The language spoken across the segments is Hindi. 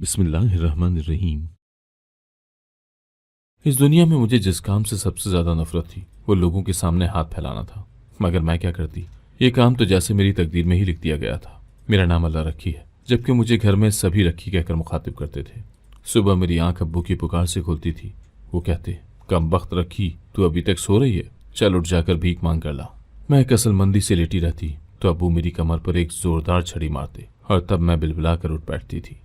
बिस्मिल्लाहिर्रहमानिर्रहीम। इस दुनिया में मुझे जिस काम से सबसे ज्यादा नफरत थी वो लोगों के सामने हाथ फैलाना था। मगर मैं क्या करती, ये काम तो जैसे मेरी तकदीर में ही लिख दिया गया था। मेरा नाम अल्लाह रखी है, जबकि मुझे घर में सभी रखी कहकर मुखातिब करते थे। सुबह मेरी आंख अब्बू की पुकार से खुलती थी। वो कहते, कम बख्त रखी, तू अभी तक सो रही है, चल उठ जाकर भीख मांग कर ला। मैं कसलमंदी से लेटी रहती तो अब्बू मेरी कमर पर एक जोरदार छड़ी मारते और तब मैं बिलबिला कर उठ बैठती थी।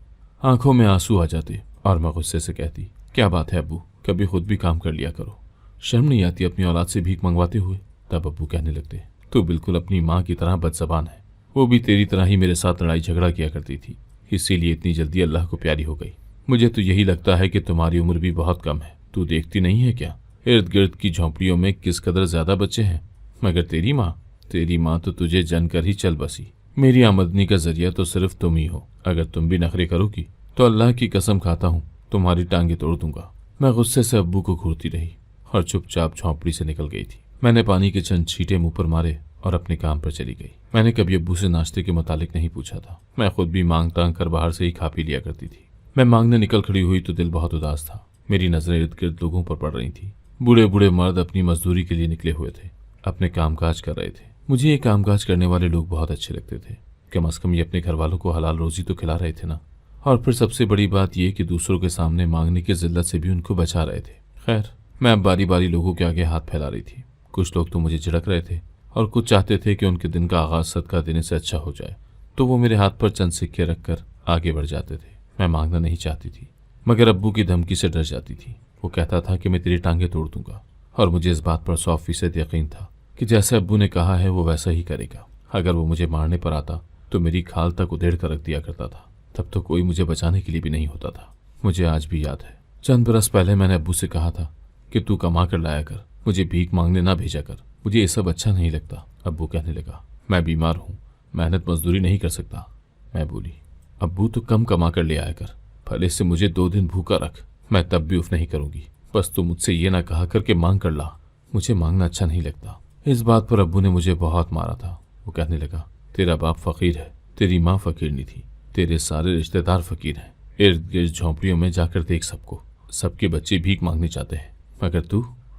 आंखों में आंसू आ जाते और मैं गुस्से से कहती, क्या बात है अब्बू, कभी खुद भी काम कर लिया करो, शर्म नहीं आती अपनी औलाद से भीख मंगवाते हुए। तब अब्बू कहने लगते, तू बिल्कुल अपनी माँ की तरह बदजबान है, वो भी तेरी तरह ही मेरे साथ लड़ाई झगड़ा किया करती थी, इसीलिए इतनी जल्दी अल्लाह को प्यारी हो गई। मुझे तो यही लगता है कि तुम्हारी उम्र भी बहुत कम है, तू देखती नहीं है क्या इर्द गिर्द की झोंपड़ियों में किस कदर ज्यादा बच्चे हैं। मगर तेरी माँ तो तुझे जनकर ही चल बसी। मेरी आमदनी का जरिया तो सिर्फ तुम ही हो, अगर तुम भी नखरे करोगी तो अल्लाह की कसम खाता हूँ तुम्हारी टांगे तोड़ दूंगा। मैं गुस्से से अब्बू को घूरती रही और चुपचाप झोंपड़ी से निकल गई थी। मैंने पानी के चंद छींटे मुंह पर मारे और अपने काम पर चली गई। मैंने कभी अब्बू से नाश्ते के मुतालिक नहीं पूछा था, मैं खुद भी मांग तांग कर बाहर से ही खा पी लिया करती थी। मैं मांगने निकल खड़ी हुई तो दिल बहुत उदास था। मेरी नजरें इर्द गिर्द लोगों पर पड़ रही थी। बूढ़े बूढ़े मर्द अपनी मजदूरी के लिए निकले हुए थे, अपने कामकाज कर रहे थे। मुझे ये कामकाज करने वाले लोग बहुत अच्छे लगते थे। कम अज कम ये अपने घर वालों को हलाल रोजी तो खिला रहे थे ना। और फिर सबसे बड़ी बात यह कि दूसरों के सामने मांगने की जिल्लत से भी उनको बचा रहे थे। खैर, मैं अब बारी बारी लोगों के आगे हाथ फैला रही थी। कुछ लोग तो मुझे झिड़क रहे थे और कुछ चाहते थे कि उनके दिन का आगाज सदका देने से अच्छा हो जाए, तो वो मेरे हाथ पर चंद सिक्के रखकर आगे बढ़ जाते थे। मैं मांगना नहीं चाहती थी, मगर अब्बू की धमकी से डर जाती थी। वो कहता था कि मैं तेरी टांगे तोड़ दूंगा, और मुझे इस बात पर 100% यकीन था कि जैसे अब्बू ने कहा है वो वैसा ही करेगा। अगर वो मुझे मारने पर आता तो मेरी खाल तक उधेड़ कर रख दिया करता था। तब तो कोई मुझे बचाने के लिए भी नहीं होता था। मुझे आज भी याद है, चंद बरस पहले मैंने अब्बू से कहा था कि तू कमा कर लाया कर, मुझे भीख मांगने ना भेजा कर, मुझे ये सब अच्छा नहीं लगता। अब्बू कहने लगा, मैं बीमार हूँ, मेहनत मजदूरी नहीं कर सकता। मैं बोली, अब्बू तो कम कमा कर ले आया कर, भले से मुझे 2 दिन भूखा रख, मैं तब भी उफ नहीं करूंगी। बस तू मुझसे ये ना कहा कर के मांग कर ला, मुझे मांगना अच्छा नहीं लगता। इस बात पर अब्बू ने मुझे बहुत मारा था। वो कहने लगा, तेरा बाप फकीर है, तेरी माँ फकीर नहीं थी, तेरे सारे रिश्तेदार फकीर हैं। इर्द गिर्द झोंपड़ियों में जाकर देख सबको, सबके बच्चे भीख मांगने चाहते हैं, मगर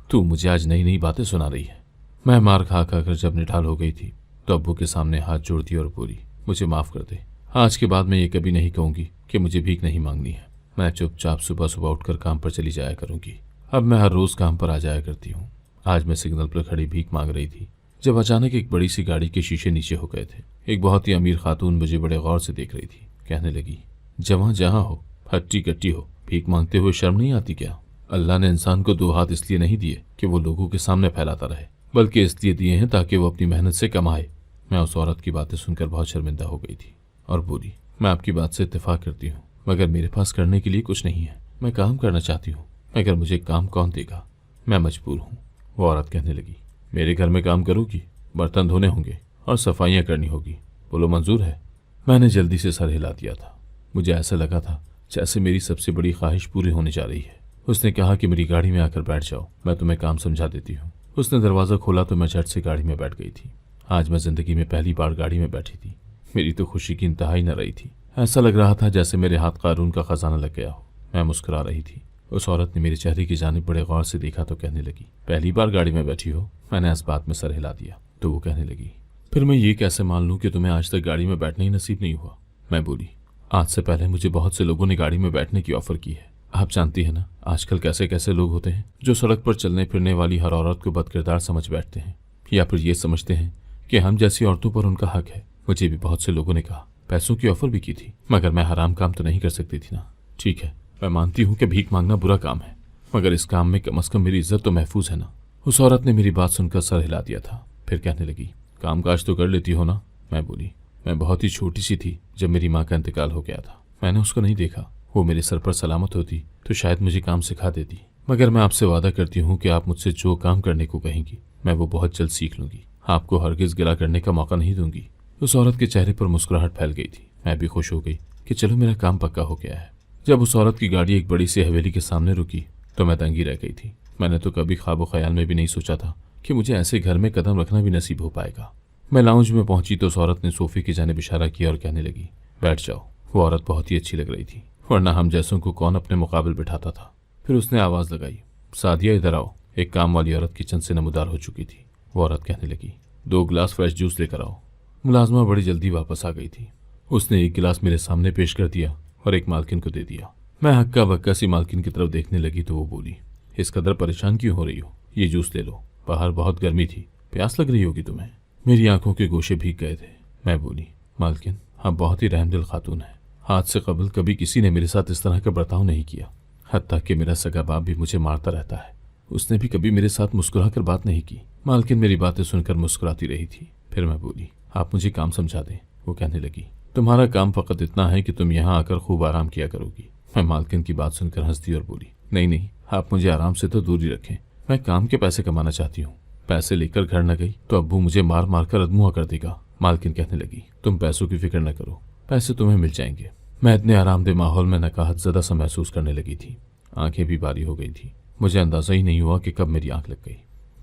तू मुझे आज नई नई बातें सुना रही है। मैं मार खा खा कर जब निढाल हो गई थी तो अब्बू के सामने हाथ जोड़ दिया और बोली, मुझे माफ कर दे, आज के बाद मैं ये कभी नहीं कहूंगी कि मुझे भीख नहीं मांगनी है। मैं चुपचाप सुबह सुबह उठकर काम पर चली जाया करूंगी। अब मैं हर रोज काम पर आ जाया करती हूँ। आज मैं सिग्नल पर खड़ी भीख मांग रही थी जब अचानक एक बड़ी सी गाड़ी के शीशे नीचे हो गए थे। एक बहुत ही अमीर खातून मुझे बड़े गौर से देख रही थी। कहने लगी, जवां जहां हो, हट्टी कट्टी हो, भीख मांगते हुए शर्म नहीं आती क्या? अल्लाह ने इंसान को 2 हाथ इसलिए नहीं दिए कि वो लोगों के सामने फैलाता रहे, बल्कि इसलिए दिए हैं ताकि वो अपनी मेहनत से कमाए। मैं उस औरत की बातें सुनकर बहुत शर्मिंदा हो गई थी और बोली, मैं आपकी बात से इत्तेफाक करती हूँ, मगर मेरे पास करने के लिए कुछ नहीं है। मैं काम करना चाहती हूँ, मगर मुझे काम कौन देगा? मैं मजबूर हूँ। वो औरत कहने लगी, मेरे घर में काम करोगी, बर्तन धोने होंगे और सफाइयाँ करनी होगी, बोलो मंजूर है? मैंने जल्दी से सर हिला दिया था। मुझे ऐसा लगा था जैसे मेरी सबसे बड़ी ख्वाहिश पूरी होने जा रही है। उसने कहा कि मेरी गाड़ी में आकर बैठ जाओ, मैं तुम्हें काम समझा देती हूँ। उसने दरवाज़ा खोला तो मैं झट से गाड़ी में बैठ गई थी। आज मैं जिंदगी में पहली बार गाड़ी में बैठी थी। मेरी तो खुशी की इंतहा ही न रही थी। ऐसा लग रहा था जैसे मेरे हाथ कानून का खजाना लग गया हो। मैं मुस्कुरा रही थी। उस औरत ने मेरे चेहरे की जानिब बड़े गौर से देखा तो कहने लगी, पहली बार गाड़ी में बैठी हो? मैंने इस बात में सर हिला दिया तो वो कहने लगी, फिर मैं ये कैसे मान लूं कि तुम्हें आज तक गाड़ी में बैठना ही नसीब नहीं हुआ? मैं बोली, आज से पहले मुझे बहुत से लोगों ने गाड़ी में बैठने की ऑफर की है। आप जानती है ना आजकल कैसे कैसे लोग होते हैं जो सड़क पर चलने फिरने वाली हर औरत को बदकिरदार समझ बैठते हैं, या फिर ये समझते हैं कि हम जैसी औरतों पर उनका हक है। मुझे भी बहुत से लोगों ने कहा, पैसों की ऑफर भी की थी, मगर मैं हराम काम तो नहीं कर सकती थी ना। ठीक है, मैं मानती हूँ कि भीख मांगना बुरा काम है, मगर इस काम में कम से कम मेरी इज्जत तो महफूज है ना। उस औरत ने मेरी बात सुनकर सर हिला दिया था। फिर कहने लगी, कामकाज तो कर लेती हो ना? मैं बोली, मैं बहुत ही छोटी सी थी जब मेरी माँ का इंतकाल हो गया था, मैंने उसको नहीं देखा। वो मेरे सर पर सलामत होती तो शायद मुझे काम सिखा देती, मगर मैं आपसे वादा करती हूँ कि आप मुझसे जो काम करने को कहेंगी मैं वो बहुत जल्द सीख लूंगी, आपको हरगिज गिला करने का मौका नहीं दूंगी। उस औरत के चेहरे पर मुस्कुराहट फैल गई थी। मैं भी खुश हो गई कि चलो मेरा काम पक्का हो गया है। जब उस औरत की गाड़ी एक बड़ी सी हवेली के सामने रुकी तो मैं दंगी रह गई थी। मैंने तो कभी ख्वाबो ख्याल में भी नहीं सोचा था कि मुझे ऐसे घर में कदम रखना भी नसीब हो पाएगा। मैं लाउंज में पहुंची तो उस औरत ने सोफे की जानिब इशारा किया और कहने लगी, बैठ जाओ। वो औरत बहुत ही अच्छी लग रही थी। वरना हम जैसों को कौन अपने मुकाबले बिठाता था। फिर उसने आवाज़ लगाई, सादिया इधर आओ। एक काम वाली औरत किचन से नमूदार हो चुकी थी। वो औरत कहने लगी, 2 गिलास फ्रेश जूस लेकर आओ। मुलाजमा बड़ी जल्दी वापस आ गई थी। उसने एक गिलास मेरे सामने पेश कर दिया और एक मालकिन को दे दिया। मैं हक्का बक्का सी मालकिन की तरफ देखने लगी तो वो बोली, इस कदर परेशान क्यों हो रही हो? ये जूस ले लो, बाहर बहुत गर्मी थी, प्यास लग रही होगी तुम्हें। मेरी आंखों के गोशे भीग गए थे। मैं बोली, मालकिन आप बहुत ही रहमदिल खातून हैं। आज से कबल कभी किसी ने मेरे साथ इस तरह का बर्ताव नहीं किया। हत्ता कि मेरा सगा बाप भी मुझे मारता रहता है, उसने भी कभी मेरे साथ मुस्कुरा कर बात नहीं की। मालकिन मेरी बातें सुनकर मुस्कुराती रही थी। फिर मैं बोली, आप मुझे काम समझा दें। वो कहने लगी, तुम्हारा काम फकत इतना है कि तुम यहाँ आकर खूब आराम किया करोगी। मैं मालकिन की बात सुनकर हंस दी और बोली, नहीं नहीं, आप मुझे आराम से तो दूर ही रखें। मैं काम के पैसे कमाना चाहती हूँ। पैसे लेकर घर न गई तो अब्बू मुझे मार मार कर अदमुआ कर देगा। मालकिन कहने लगी, तुम पैसों की फिक्र न करो, पैसे तुम्हें मिल जाएंगे। मैं इतने आरामदेह माहौल में नकाहत ज़दा सा महसूस करने लगी थी। आंखें भी बारी हो गई थी। मुझे अंदाजा ही नहीं हुआ कि कब मेरी आंख लग गई।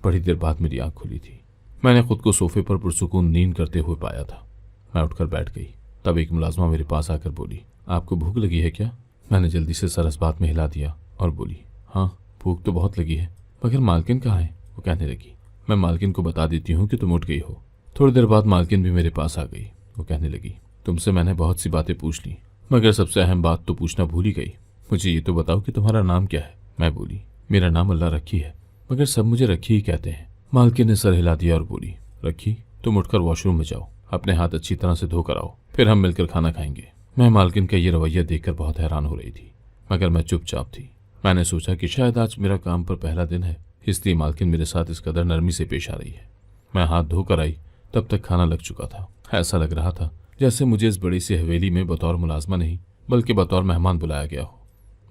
बड़ी देर बाद मेरी आंख खुली थी। मैंने खुद को सोफे पर पुरसुकून नींद करते हुए पाया था। मैं उठकर बैठ गई। तब एक मुलाजमा मेरे पास आकर बोली, आपको भूख लगी है क्या? मैंने जल्दी से सर इस बात में हिला दिया और बोली, हाँ भूख तो बहुत लगी है, मगर मालकिन कहाँ है? वो कहने लगी, मैं मालकिन को बता देती हूँ कि तुम उठ गई हो। थोड़ी देर बाद मालकिन भी मेरे पास आ गई। वो कहने लगी, तुमसे मैंने बहुत सी बातें पूछ ली, मगर सबसे अहम बात तो पूछना भूल ही गई। मुझे ये तो बताओ कि तुम्हारा नाम क्या है? मैं बोली, मेरा नाम अल्लाह रखी है, मगर सब मुझे रखी ही कहते हैं। मालकिन ने सर हिला दिया और बोली, रखी, तुम उठकर वॉशरूम में जाओ, अपने हाथ अच्छी तरह से धोकर आओ, फिर हम मिलकर खाना खाएंगे। मैं मालकिन का ये रवैया देखकर बहुत हैरान हो रही थी, मगर मैं चुपचाप थी। मैंने सोचा कि शायद आज मेरा काम पर पहला दिन है, इसलिए मालकिन मेरे साथ इस कदर नरमी से पेश आ रही है। मैं हाथ धोकर आई तब तक खाना लग चुका था। ऐसा लग रहा था जैसे मुझे इस बड़ी सी हवेली में बतौर मुलाजमा नहीं बल्कि बतौर मेहमान बुलाया गया हो।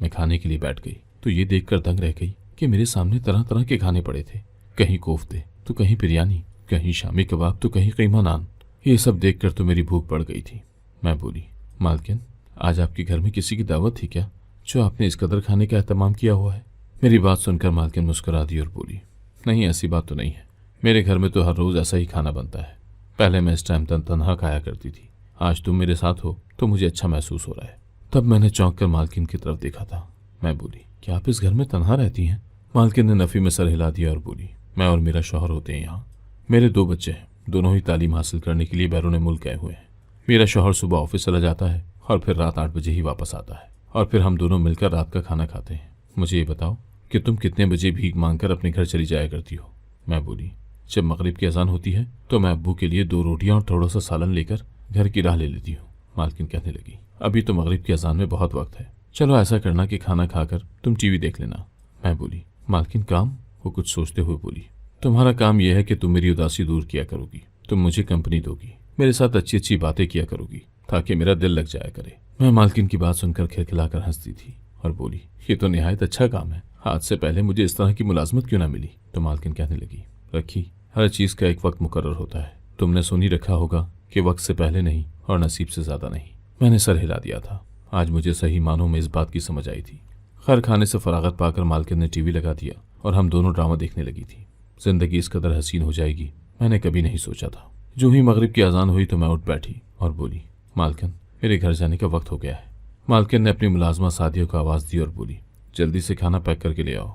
मैं खाने के लिए बैठ गई तो ये देखकर दंग रह गई कि मेरे सामने तरह तरह के खाने पड़े थे। कहीं कोफ्ते तो कहीं बिरयानी, कहीं शामी कबाब तो कहीं कीमा नान। ये सब देखकर तो मेरी भूख बढ़ गई थी। मैं बोली, मालकिन आज आपके घर में किसी की दावत थी क्या, जो आपने इस कदर खाने का एहतमाम किया हुआ है? मेरी बात सुनकर मालकिन मुस्कुरा दी और बोली, नहीं ऐसी बात तो नहीं है, मेरे घर में तो हर रोज़ ऐसा ही खाना बनता है। पहले मैं इस टाइम तन्हा खाया करती थी, आज तुम मेरे साथ हो तो मुझे अच्छा महसूस हो रहा है। तब मैंने चौंक कर मालकिन की तरफ देखा था। मैं बोली, क्या आप इस घर में तन्हा रहती हैं? मालकिन ने नफ़ी में सर हिला दिया और बोली, मैं और मेरा शौहर होते हैं यहाँ। मेरे 2 बच्चे हैं, दोनों ही तालीम हासिल करने के लिए बैरून मुल्क गए हुए हैं। मेरा शौहर सुबह ऑफिस चला जाता है और फिर रात 8 बजे ही वापस आता है, और फिर हम दोनों मिलकर रात का खाना खाते हैं। मुझे ये बताओ कि तुम कितने बजे भीख मांगकर अपने घर चली जाया करती हो? मैं बोली, जब मगरिब की अजान होती है तो मैं अब्बू के लिए 2 रोटियां और थोड़ा सा सालन लेकर घर की राह ले लेती हूँ। मालकिन कहने लगी, अभी तो मगरिब की अजान में बहुत वक्त है, चलो ऐसा करना कि खाना खाकर तुम टीवी देख लेना। मैं बोली, मालकिन काम? वो कुछ सोचते हुए बोली, तुम्हारा काम यह है कि तुम मेरी उदासी दूर किया करोगी, तुम मुझे कंपनी दोगी, मेरे साथ अच्छी अच्छी बातें किया करोगी ताकि मेरा दिल लग जाया करे। मैं मालकिन की बात सुनकर खिलखिलाकर हंसती थी और बोली, ये तो निहायत अच्छा काम है, आज से पहले मुझे इस तरह की मुलाजमत क्यों ना मिली? तो मालकिन कहने लगी, रखी, हर चीज़ का एक वक्त मुकर्रर होता है, तुमने सुन ही रखा होगा कि वक्त से पहले नहीं और नसीब से ज़्यादा नहीं। मैंने सर हिला दिया था। आज मुझे सही मानों में इस बात की समझ आई थी। खैर खाने से फरागत पाकर मालकिन ने टीवी लगा दिया और हम दोनों ड्रामा देखने लगी थी। जिंदगी इस कदर हसीन हो जाएगी मैंने कभी नहीं सोचा था। जो ही मगरिब की अजान हुई तो मैं उठ बैठी और बोली, मालकिन मेरे घर जाने का वक्त हो गया है। मालकिन ने अपनी मुलाजमा सादिया को आवाज़ दी और बोली, जल्दी से खाना पैक करके ले आओ।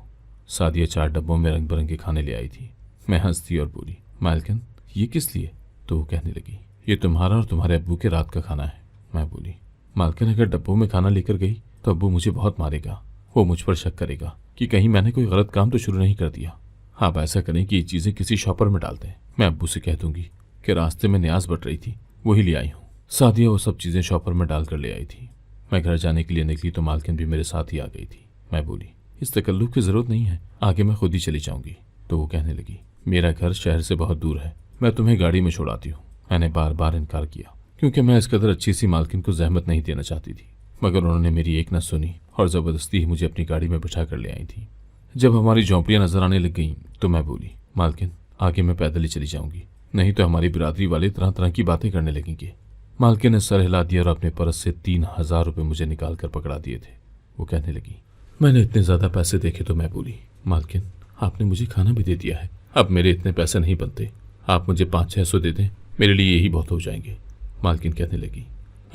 सादिया 4 डब्बों में रंग बिरंगे खाने ले आई थी। मैं हंसती और बोली, मालकिन ये किस लिए? तो वो कहने लगी, ये तुम्हारा और तुम्हारे अब्बू के रात का खाना है। मैं बोली, मालकिन अगर डब्बों में खाना लेकर गई तो अब्बू मुझे बहुत मारेगा, वो मुझ पर शक करेगा कि कहीं मैंने कोई गलत काम तो शुरू नहीं कर दिया। आप ऐसा करें कि ये चीज़ें किसी शॉपर में डाल दें, मैं अब्बू से कह दूंगी कि रास्ते में न्याज बट रही थी वही ले आई हूँ। सादिया वो सब चीज़ें शॉपर में डाल कर ले आई थी। मैं घर जाने के लिए निकली तो मालकिन भी मेरे साथ ही आ गई थी। मैं बोली, इस तकल्लुफ़ की ज़रूरत नहीं है, आगे मैं खुद ही चली जाऊंगी। तो वो कहने लगी, मेरा घर शहर से बहुत दूर है, मैं तुम्हें गाड़ी में छोड़ाती हूँ। मैंने बार बार इनकार किया क्योंकि मैं इस कदर अच्छी सी मालकिन को जहमत नहीं देना चाहती थी, मगर उन्होंने मेरी एक न सुनी और ज़बरदस्ती ही मुझे अपनी गाड़ी में बिठा कर ले आई थी। जब हमारी झोंपड़ियाँ नजर आने लग गईं तो मैं बोली, मालकिन आगे मैं पैदल ही चली जाऊंगी, नहीं तो हमारी बिरादरी वाले तरह तरह की बातें करने लगेंगे। मालकिन ने सर हिला दिया और अपने पर्स से 3000 रुपये मुझे निकाल कर पकड़ा दिए थे। वो कहने लगी, मैंने इतने ज़्यादा पैसे देखे तो मैं बोली, मालकिन आपने मुझे खाना भी दे दिया है, अब मेरे इतने पैसे नहीं बनते, आप मुझे 500-600 दे दें, मेरे लिए यही बहुत हो जाएंगे। मालकिन कहने लगी,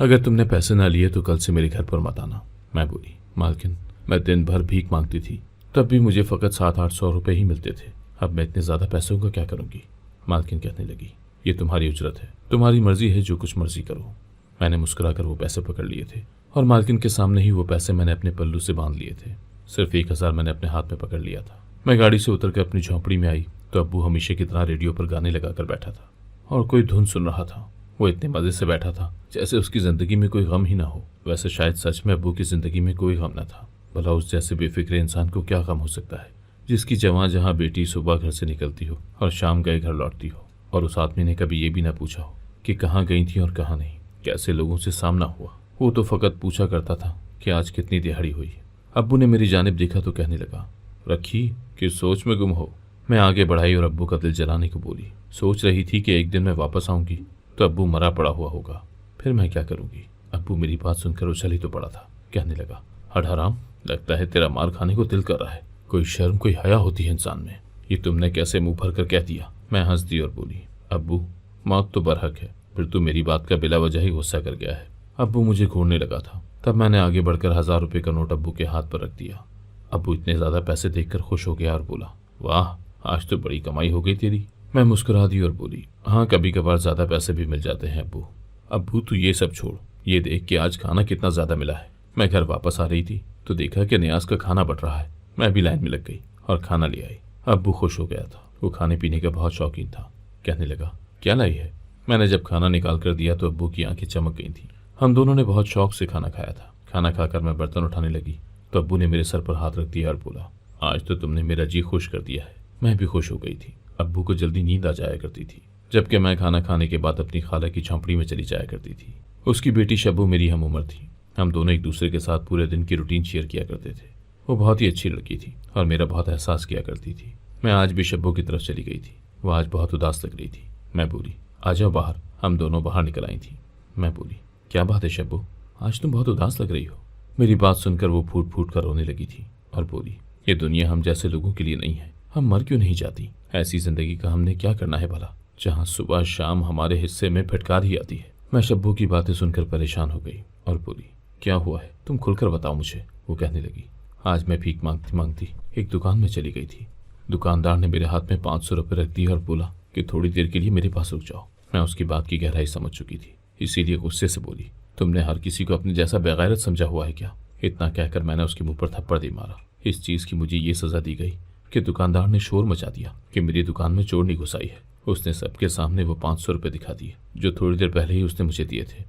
अगर तुमने पैसे ना लिए तो कल से मेरे घर पर मत आना, मैं बोली, मालकिन मैं दिन भर भीख मांगती थी, तब भी मुझे फ़कत 700-800 रुपये ही मिलते थे। अब मैं इतने ज़्यादा पैसों का क्या करूँगी? मालकिन कहने लगी, ये तुम्हारी उजरत है, तुम्हारी मर्जी है, जो कुछ मर्जी करो। मैंने मुस्कुराकर वो पैसे पकड़ लिए थे और मालकिन के सामने ही वो पैसे मैंने अपने पल्लू से बांध लिए थे। सिर्फ 1000 मैंने अपने हाथ में पकड़ लिया था। मैं गाड़ी से उतर कर अपनी झोंपड़ी में आई तो अब्बू हमेशा की तरह रेडियो पर गाने लगाकर बैठा था और कोई धुन सुन रहा था। वो इतने मज़े से बैठा था जैसे उसकी ज़िंदगी में कोई गम ही ना हो। वैसे शायद सच में अब्बू की ज़िंदगी में कोई गम न था। भला उस जैसे बेफिक्र इंसान को क्या गम हो सकता है, जिसकी जवां जहाँ बेटी सुबह घर से निकलती हो और शाम गए घर लौटती हो, और उस आदमी ने कभी ये भी ना पूछा हो कि कहाँ गई थी और कहाँ नहीं, कैसे लोगों से सामना हुआ। वो तो फ़कत पूछा करता था कि आज कितनी दिहाड़ी हुई। अब्बू ने मेरी जानिब देखा तो कहने लगा, रखी कि सोच में गुम हो। मैं आगे बढ़ाई और अब्बू का दिल जलाने को बोली। सोच रही थी कि एक दिन मैं वापस आऊंगी तो अब्बू मरा पड़ा हुआ होगा, फिर मैं क्या करूंगी। अब्बू मेरी बात सुनकर उछल ही तो पड़ा था। कहने लगा, हट हराम, लगता है तेरा मार खाने को दिल कर रहा है। कोई शर्म कोई हया होती है इंसान में, ये तुमने कैसे मुंह भर कर कह दिया। मैं हंस दी और बोली, अब्बू मौत तो बरहक है, फिर तू मेरी बात का बिला वजह ही गुस्सा कर गया है। अब्बू मुझे घूरने लगा था। तब मैंने आगे बढ़कर 1000 रुपये का नोट अब्बू के हाथ पर रख दिया। अब्बू इतने ज़्यादा पैसे देखकर खुश हो गया और बोला, वाह आज तो बड़ी कमाई हो गई तेरी। मैं मुस्कुरा दी और बोली, हाँ कभी कभार ज़्यादा पैसे भी मिल जाते हैं अब्बू। अब्बू तू ये सब छोड़, ये देख कि आज खाना कितना ज़्यादा मिला है। मैं घर वापस आ रही थी तो देखा कि नियाज का खाना बट रहा है। मैं भी लाइन में लग गई और खाना ले आई। अब्बू खुश हो गया था, वो खाने पीने का बहुत शौकीन था। कहने लगा, क्या लाई है। मैंने जब खाना निकाल कर दिया तो अब्बू की आंखें चमक गई थीं। हम दोनों ने बहुत शौक से खाना खाया था। खाना खाकर मैं बर्तन उठाने लगी तो अब्बू ने मेरे सर पर हाथ रख दिया और बोला, आज तो तुमने मेरा जी खुश कर दिया है। मैं भी खुश हो गई थी। अब्बू को जल्दी नींद आ जाया करती थी, जबकि मैं खाना खाने के बाद अपनी खाला की झोंपड़ी में चली जाया करती थी। उसकी बेटी शब्बू मेरी हम उम्र थी। हम दोनों एक दूसरे के साथ पूरे दिन की रूटीन शेयर किया करते थे। वो बहुत ही अच्छी लड़की थी और मेरा बहुत एहसास किया करती थी। मैं आज भी शब्बू की तरफ चली गई थी। वो आज बहुत उदास लग रही थी। मैं बोली, आ जाओ बाहर। हम दोनों बाहर निकल आई थी। मैं बोली, क्या बात है शब्बू, आज तुम बहुत उदास लग रही हो। मेरी बात सुनकर वो फूट फूट कर रोने लगी थी और बोली, ये दुनिया हम जैसे लोगों के लिए नहीं है। हम मर क्यों नहीं जाती। ऐसी जिंदगी का हमने क्या करना है भला, जहाँ सुबह शाम हमारे हिस्से में फटकार ही आती है। मैं शब्बू की बातें सुनकर परेशान हो गई और बोली, क्या हुआ है, तुम खुलकर बताओ मुझे। वो कहने लगी, आज मैं भीख मांगती मांगती एक दुकान में चली गई थी। दुकानदार ने मेरे हाथ में 500 रुपये रख दिए और बोला कि थोड़ी देर के लिए मेरे पास रुक जाओ। मैं उसकी बात की गहराई समझ चुकी थी, इसीलिए गुस्से से बोली, तुमने हर किसी को अपने जैसा बेगैरत समझा हुआ है क्या। इतना कहकर मैंने उसके मुंह पर थप्पड़ दे मारा। इस चीज़ की मुझे ये सज़ा दी गई कि दुकानदार ने शोर मचा दिया कि मेरी दुकान में चोर नहीं घुस आई है। उसने सबके सामने वो 500 रुपये दिखा दिए जो थोड़ी देर पहले ही उसने मुझे दिए थे।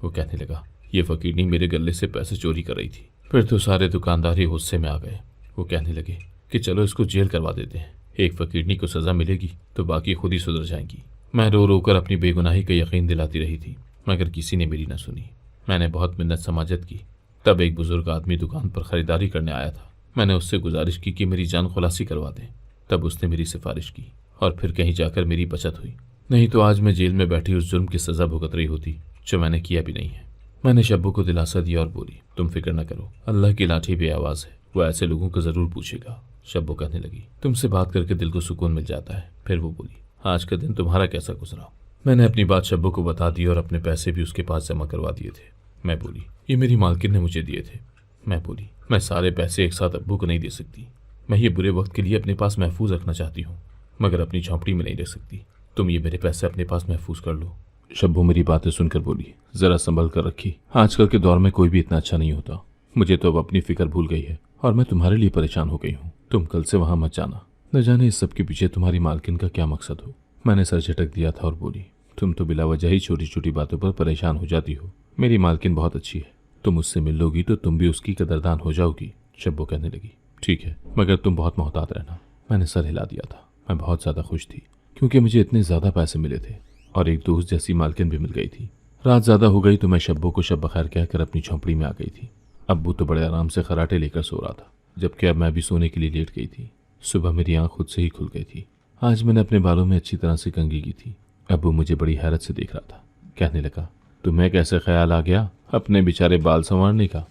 वो कहने लगा, ये फकीरनी मेरे गले से पैसे चोरी कर रही थी। फिर तो सारे दुकानदार ही गुस्से में आ गए। वो कहने लगे कि चलो इसको जेल करवा देते हैं, एक फकीरनी को सज़ा मिलेगी तो बाकी खुद ही सुधर जाएंगी। मैं रो रो कर अपनी बेगुनाही का यकीन दिलाती रही थी, मगर किसी ने मेरी न सुनी। मैंने बहुत मिन्नत समाजत की। तब एक बुजुर्ग आदमी दुकान पर खरीदारी करने आया था। मैंने उससे गुजारिश की कि मेरी जान खुलासी करवा दें। तब उसने मेरी सिफारिश की और फिर कहीं जाकर मेरी बचत हुई, नहीं तो आज मैं जेल में बैठी उस जुर्म की सज़ा भुगत रही होती जो मैंने किया भी नहीं है। मैंने शब्बू को दिलासा दिया और बोली, तुम फिक्र न करो, अल्लाह की लाठी बेआवाज़ है, वो ऐसे लोगों को ज़रूर पूछेगा। शब्बू कहने लगी, तुमसे बात करके दिल को सुकून मिल जाता है। फिर वो बोली, आज का दिन तुम्हारा कैसा गुजरा। मैंने अपनी बात शब्बू को बता दी और अपने पैसे भी उसके पास जमा करवा दिए थे। मैं बोली, ये मेरी मालकिन ने मुझे दिए थे। मैं बोली, मैं सारे पैसे एक साथ अब्बू को नहीं दे सकती। मैं ये बुरे वक्त के लिए अपने पास महफूज रखना चाहती हूँ, मगर अपनी झोंपड़ी में नहीं रख सकती। तुम ये मेरे पैसे अपने पास महफूज कर लो। शब्बू मेरी बातें सुनकर बोली, जरा संभल कर रखी, आजकल के दौर में कोई भी इतना अच्छा नहीं होता। मुझे तो अब अपनी फिक्र भूल गई है और मैं तुम्हारे लिए परेशान हो गई हूँ। तुम कल से वहां मत जाना। न जाने इस सब के पीछे तुम्हारी मालकिन का क्या मकसद हो। मैंने सर झटक दिया था और बोली, तुम तो बिला वजह ही छोटी छोटी बातों पर परेशान हो जाती हो। मेरी मालकिन बहुत अच्छी है, तुम उससे मिल लोगी तो तुम भी उसकी कदरदान हो जाओगी। शब्बू कहने लगी, ठीक है, मगर तुम बहुत मोहतात रहना। मैंने सर हिला दिया था। मैं बहुत ज़्यादा खुश थी क्योंकि मुझे इतने ज़्यादा पैसे मिले थे और एक दोस्त जैसी मालकिन भी मिल गई थी। रात ज़्यादा हो गई तो मैं शब्बू को शब बखैर कहकर अपनी झोंपड़ी में आ गई थी। अब्बू तो बड़े आराम से खराटे लेकर सो रहा था, जबकि अब मैं भी सोने के लिए लेट गई थी। सुबह मेरी आँख खुद से ही खुल गई थी। आज मैंने अपने बालों में अच्छी तरह से कंघी की थी। अब्बू मुझे बड़ी हैरत से देख रहा था। कहने लगा, तुम्हें कैसे ख्याल आ गया अपने बेचारे बाल संवारने का।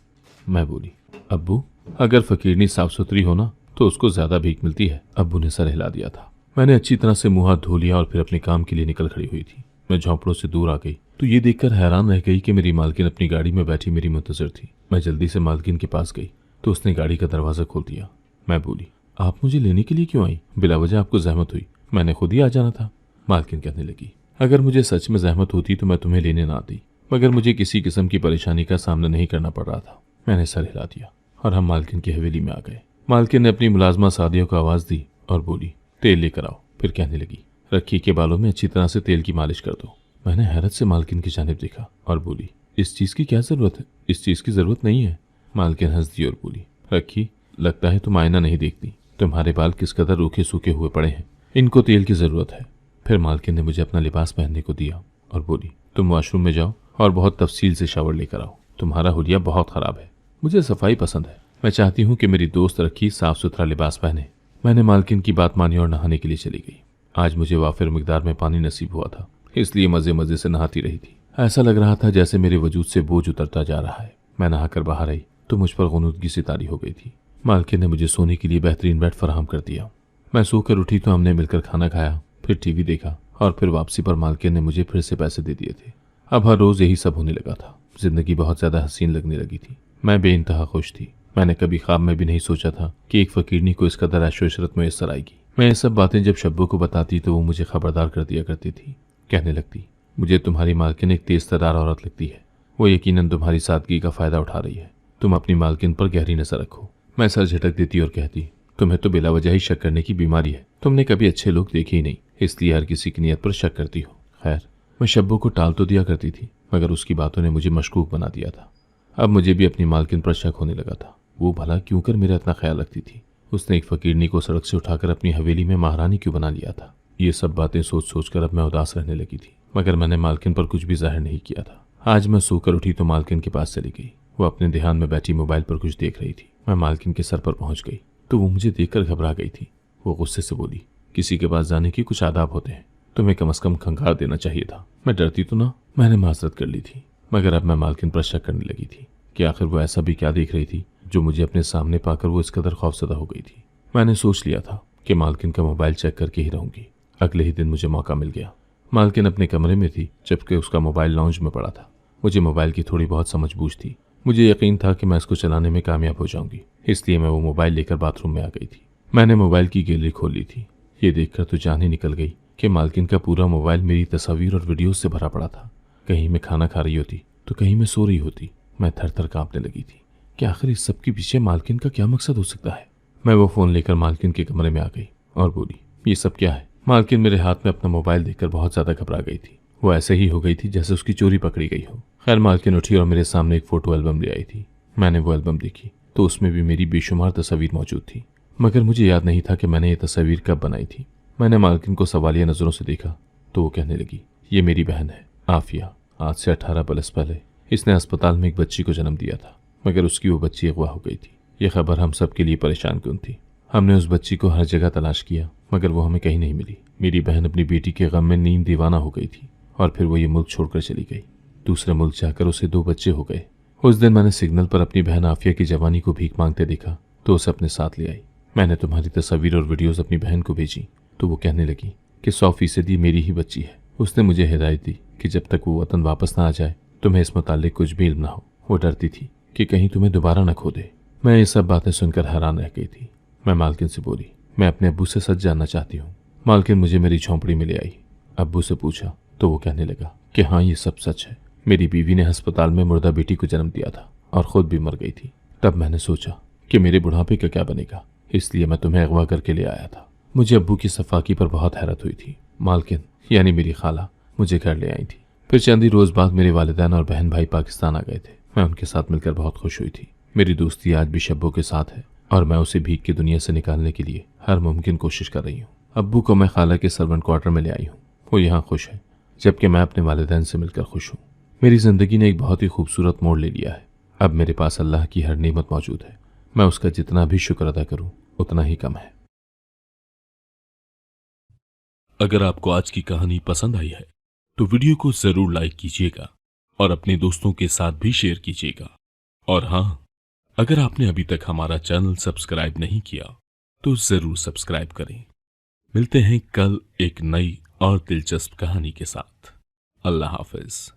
मैं बोली, अब्बू अगर फकीरनी साफ सुथरी हो ना तो उसको ज्यादा भीख मिलती है। अब्बू ने सर हिला दिया था। मैंने अच्छी तरह से मुंह हाथ धो लिया और फिर अपने काम के लिए निकल खड़ी हुई थी। मैं झोंपड़ों से दूर आ गई तो ये देखकर हैरान रह गई कि मेरी मालकिन अपनी गाड़ी में बैठी मेरी मुंतजर थी। मैं जल्दी से मालकिन के पास गई तो उसने गाड़ी का दरवाज़ा खोल दिया। मैं बोली, आप मुझे लेने के लिए क्यों आई? बिला वजह आपको जहमत हुई, मैंने खुद ही आ जाना था। मालकिन कहने लगी, अगर मुझे सच में जहमत होती तो मैं तुम्हें लेने ना आती, मगर मुझे किसी किस्म की परेशानी का सामना नहीं करना पड़ रहा था। मैंने सर हिला दिया और हम मालकिन की हवेली में आ गए। मालकिन ने अपनी मुलाजमा सादिया को आवाज़ दी और बोली, तेल लेकर आओ। फिर कहने लगी, रखी के बालों में अच्छी तरह से तेल की मालिश कर दो। मैंने हैरत से मालकिन की जानिब देखा और बोली, इस चीज़ की क्या ज़रूरत है? इस चीज़ की ज़रूरत नहीं है। मालकिन हंस दी और बोली, रखी, लगता है तुम आईना नहीं देखती। तुम्हारे बाल किस कदर रूखे सूखे हुए पड़े हैं, इनको तेल की ज़रूरत है। फिर मालकिन ने मुझे अपना लिबास पहनने को दिया और बोली, तुम वॉशरूम में जाओ और बहुत तफसील से शावर लेकर आओ। तुम्हारा हुलिया बहुत ख़राब है। मुझे सफाई पसंद है। मैं चाहती हूँ कि मेरी दोस्त रखी साफ सुथरा लिबास पहने। मैंने मालकिन की बात मानी और नहाने के लिए चली गई। आज मुझे वाफिर मिकदार में पानी नसीब हुआ था, इसलिए मज़े मज़े से नहाती रही थी। ऐसा लग रहा था जैसे मेरे वजूद से बोझ उतरता जा रहा है। मैं नहाकर बाहर आई तो मुझ पर गुनूदगी सी तारी हो गई थी। मालकिन ने मुझे सोने के लिए बेहतरीन बेड फराहम कर दिया। मैं सोकर उठी तो हमने मिलकर खाना खाया, फिर टीवी देखा और फिर वापसी पर मालकिन ने मुझे फिर से पैसे दे दिए थे। अब हर रोज़ यही सब होने लगा था। जिंदगी बहुत ज़्यादा हसीन लगने लगी थी। मैं बेइंतहा खुश थी। मैंने कभी ख्वाब में भी नहीं सोचा था कि एक फ़कीरनी को इस कदर ऐशो इशरत मैसर आएगी। मैं ये सब बातें जब शब्बू को बताती तो वो मुझे खबरदार कर दिया करती थी। कहने लगती, मुझे तुम्हारी मालकिन एक तेज तर्रार औरत लगती है। वो यकीनन तुम्हारी सादगी का फ़ायदा उठा रही है। तुम अपनी मालकिन पर गहरी नज़र रखो। मैं सर झटक देती और कहती, तुम्हें तो बिला वजह ही शक करने की बीमारी है। तुमने कभी अच्छे लोग देखे ही नहीं, इसलिए हर किसी की नीयत पर शक करती हो। खैर, मैं शब्बू को टाल तो दिया करती थी, मगर उसकी बातों ने मुझे मशकूक बना दिया था। अब मुझे भी अपनी मालकिन पर शक होने लगा था। वो भला क्यों कर मेरा इतना ख्याल रखती थी? उसने एक फ़कीरनी को सड़क से उठाकर अपनी हवेली में महारानी क्यों बना लिया था? ये सब बातें सोच सोच कर अब मैं उदास रहने लगी थी, मगर मैंने मालकिन पर कुछ भी जाहिर नहीं किया था। आज मैं सोकर उठी तो मालकिन के पास चली गई। वो अपने ध्यान में बैठी मोबाइल पर कुछ देख रही थी। मैं मालकिन के सर पर पहुंच गई तो वो मुझे देखकर घबरा गई थी। वो गुस्से से बोली, किसी के पास जाने के कुछ आदाब होते हैं, तुम्हें कम से कम खंगार देना चाहिए था। मैं डरती तो ना। मैंने माजरत कर ली थी, मगर अब मैं मालकिन पर शक करने लगी थी कि आखिर वो ऐसा भी क्या देख रही थी जो मुझे अपने सामने पाकर वो इस कदर खौफजदा हो गई थी। मैंने सोच लिया था कि मालकिन का मोबाइल चेक करके ही रहूंगी। अगले ही दिन मुझे मौका मिल गया। मालकिन अपने कमरे में थी जबकि उसका मोबाइल लाउंज में पड़ा था। मुझे मोबाइल की थोड़ी बहुत समझ बूझ थी। मुझे यकीन था कि मैं इसको चलाने में कामयाब हो जाऊंगी, इसलिए मैं वो मोबाइल लेकर बाथरूम में आ गई थी। मैंने मोबाइल की गैलरी खोल ली थी। ये देखकर तो जान ही निकल गई कि मालकिन का पूरा मोबाइल मेरी तस्वीर और वीडियोज से भरा पड़ा था। कहीं मैं खाना खा रही होती तो कहीं मैं सो रही होती। मैं थर थर कांपने लगी थी कि आखिर इस सब के पीछे मालकिन का क्या मकसद हो सकता है। मैं वो फ़ोन लेकर मालकिन के कमरे में आ गई और बोली, ये सब क्या है? मालकिन मेरे हाथ में अपना मोबाइल देखकर बहुत ज़्यादा घबरा गई थी। वो ऐसे ही हो गई थी जैसे उसकी चोरी पकड़ी गई हो। खैर, मालकिन उठी और मेरे सामने एक फ़ोटो एल्बम ले आई थी। मैंने वो एल्बम देखी तो उसमें भी मेरी बेशुमार तस्वीर मौजूद थी, मगर मुझे याद नहीं था कि मैंने ये तस्वीर कब बनाई थी। मैंने मालकिन को सवालिया नज़रों से देखा तो वो कहने लगी, ये मेरी बहन है आफिया। आज से 18 बरस पहले इसने अस्पताल में एक बच्ची को जन्म दिया था, मगर उसकी वो बच्ची अगवा हो गई थी। ये खबर हम सब के लिए परेशान क्यों थी। हमने उस बच्ची को हर जगह तलाश किया, मगर वो हमें कहीं नहीं मिली। मेरी बहन अपनी बेटी के गम में नींद दीवाना हो गई थी और फिर वो ये मुल्क छोड़कर चली गई। दूसरे मुल्क जाकर उसे 2 बच्चे हो गए। उस दिन मैंने सिग्नल पर अपनी बहन आफिया की जवानी को भीख मांगते देखा तो उसे अपने साथ ले आई। मैंने तुम्हारी तस्वीर और वीडियोस अपनी बहन को भेजी तो वो कहने लगी कि 100% मेरी ही बच्ची है। उसने मुझे हिदायत दी कि जब तक वो वतन वापस ना आ जाए तुम्हें इस मुताल्लिक कुछ भी इल्म ना हो। वो डरती थी कि कहीं तुम्हें दोबारा न खो दे। मैं ये सब बातें सुनकर हैरान रह गई थी। मैं मालकिन से बोली, मैं अपने अब्बू से सच जानना चाहती हूँ। मालकिन मुझे मेरी झोंपड़ी में ले आई। अब्बू से पूछा तो वो कहने लगा कि हाँ, ये सब सच है। मेरी बीवी ने अस्पताल में मुर्दा बेटी को जन्म दिया था और खुद भी मर गई थी। तब मैंने सोचा कि मेरे बुढ़ापे का क्या बनेगा, इसलिए मैं तुम्हें अगवा करके ले आया था। मुझे अब्बू की सफाकी पर बहुत हैरत हुई थी। मालकिन यानी मेरी खाला मुझे घर ले आई थी। फिर चंद ही रोज़ बाद मेरे वालिदैन और बहन भाई पाकिस्तान आ गए थे। मैं उनके साथ मिलकर बहुत खुश हुई थी। मेरी दोस्ती आज भी शब्बू के साथ है और मैं उसे भीख की दुनिया से निकालने के लिए हर मुमकिन कोशिश कर रही हूँ। अब्बू को मैं खाला के सर्वेंट क्वार्टर में ले आई हूँ। वो यहाँ खुश है, जबकि मैं अपने वालिदैन से मिलकर खुश हूँ। मेरी ज़िंदगी ने एक बहुत ही खूबसूरत मोड़ ले लिया है। अब मेरे पास अल्लाह की हर नेमत मौजूद है। मैं उसका जितना भी शुक्र अदा करूँ उतना ही कम है। अगर आपको आज की कहानी पसंद आई है तो वीडियो को जरूर लाइक कीजिएगा और अपने दोस्तों के साथ भी शेयर कीजिएगा। और हाँ, अगर आपने अभी तक हमारा चैनल सब्सक्राइब नहीं किया तो जरूर सब्सक्राइब करें। मिलते हैं कल एक नई और दिलचस्प कहानी के साथ। अल्लाह हाफिज।